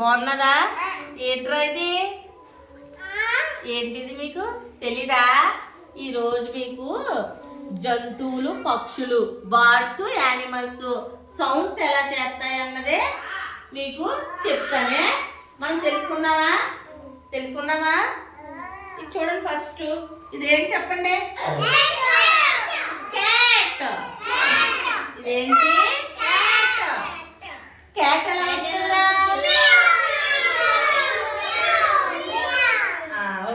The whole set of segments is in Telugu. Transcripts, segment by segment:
బాగున్నదా? ఏంట్రా ఇది? ఏంటిది మీకు తెలీదా? ఈరోజు మీకు జంతువులు, పక్షులు, బర్డ్స్, యానిమల్స్ సౌండ్స్ ఎలా చేస్తాయి అన్నదే మీకు చెప్తానే. మనం తెలుసుకుందామా? ఇది చూడండి. ఫస్ట్ ఇదేంటి చెప్పండి? క్యాట్. ఇదేంటి? క్యాట్ ఎలా పెట్టారా?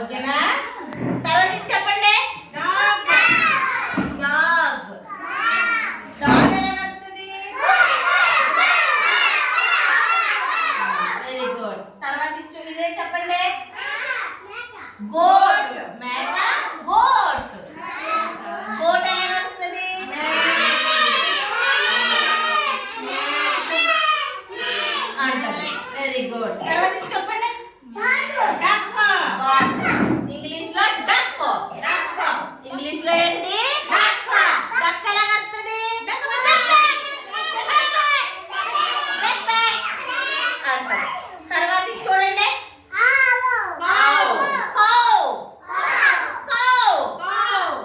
ఓకేనా? తర్వాత చెప్పండి. డాగ్. డాగ్ ఎలా వస్తుంది? Very good. తర్వాత ఇదే చెప్పండి. గోట్. మేక. గోట్. గోట్ ఎలా వస్తుంది? అంటది. Very good. తర్వాత చెప్పండి. ఇంగ్లీష్ లో డక్. ఇంగ్లీష్ లో ఏంటి? డక్ ఎలా వస్తుంది? అంటది. తర్వాత చూడండి.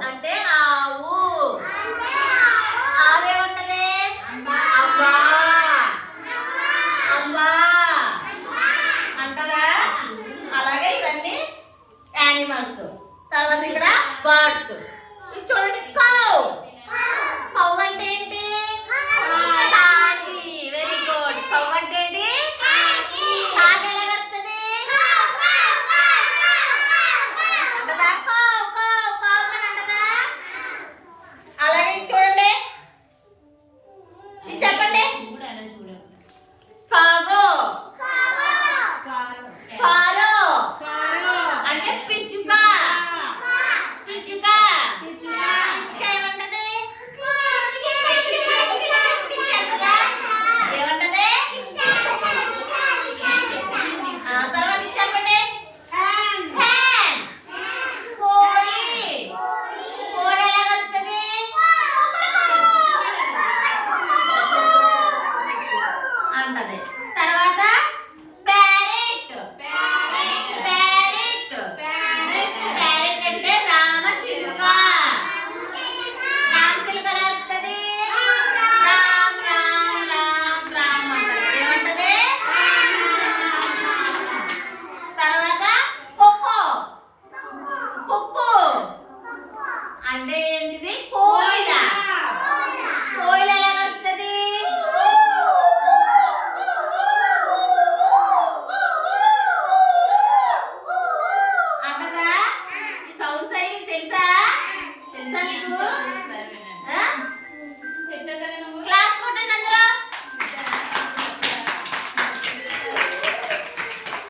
అంటే ఆవు. ఆవే ఉంటది. అమ్మా అంటదా? అలాగే ఇవన్నీ యానిమల్స్. తర్వాత ఇక్కడ బర్డ్స్. ఇది చూడండి.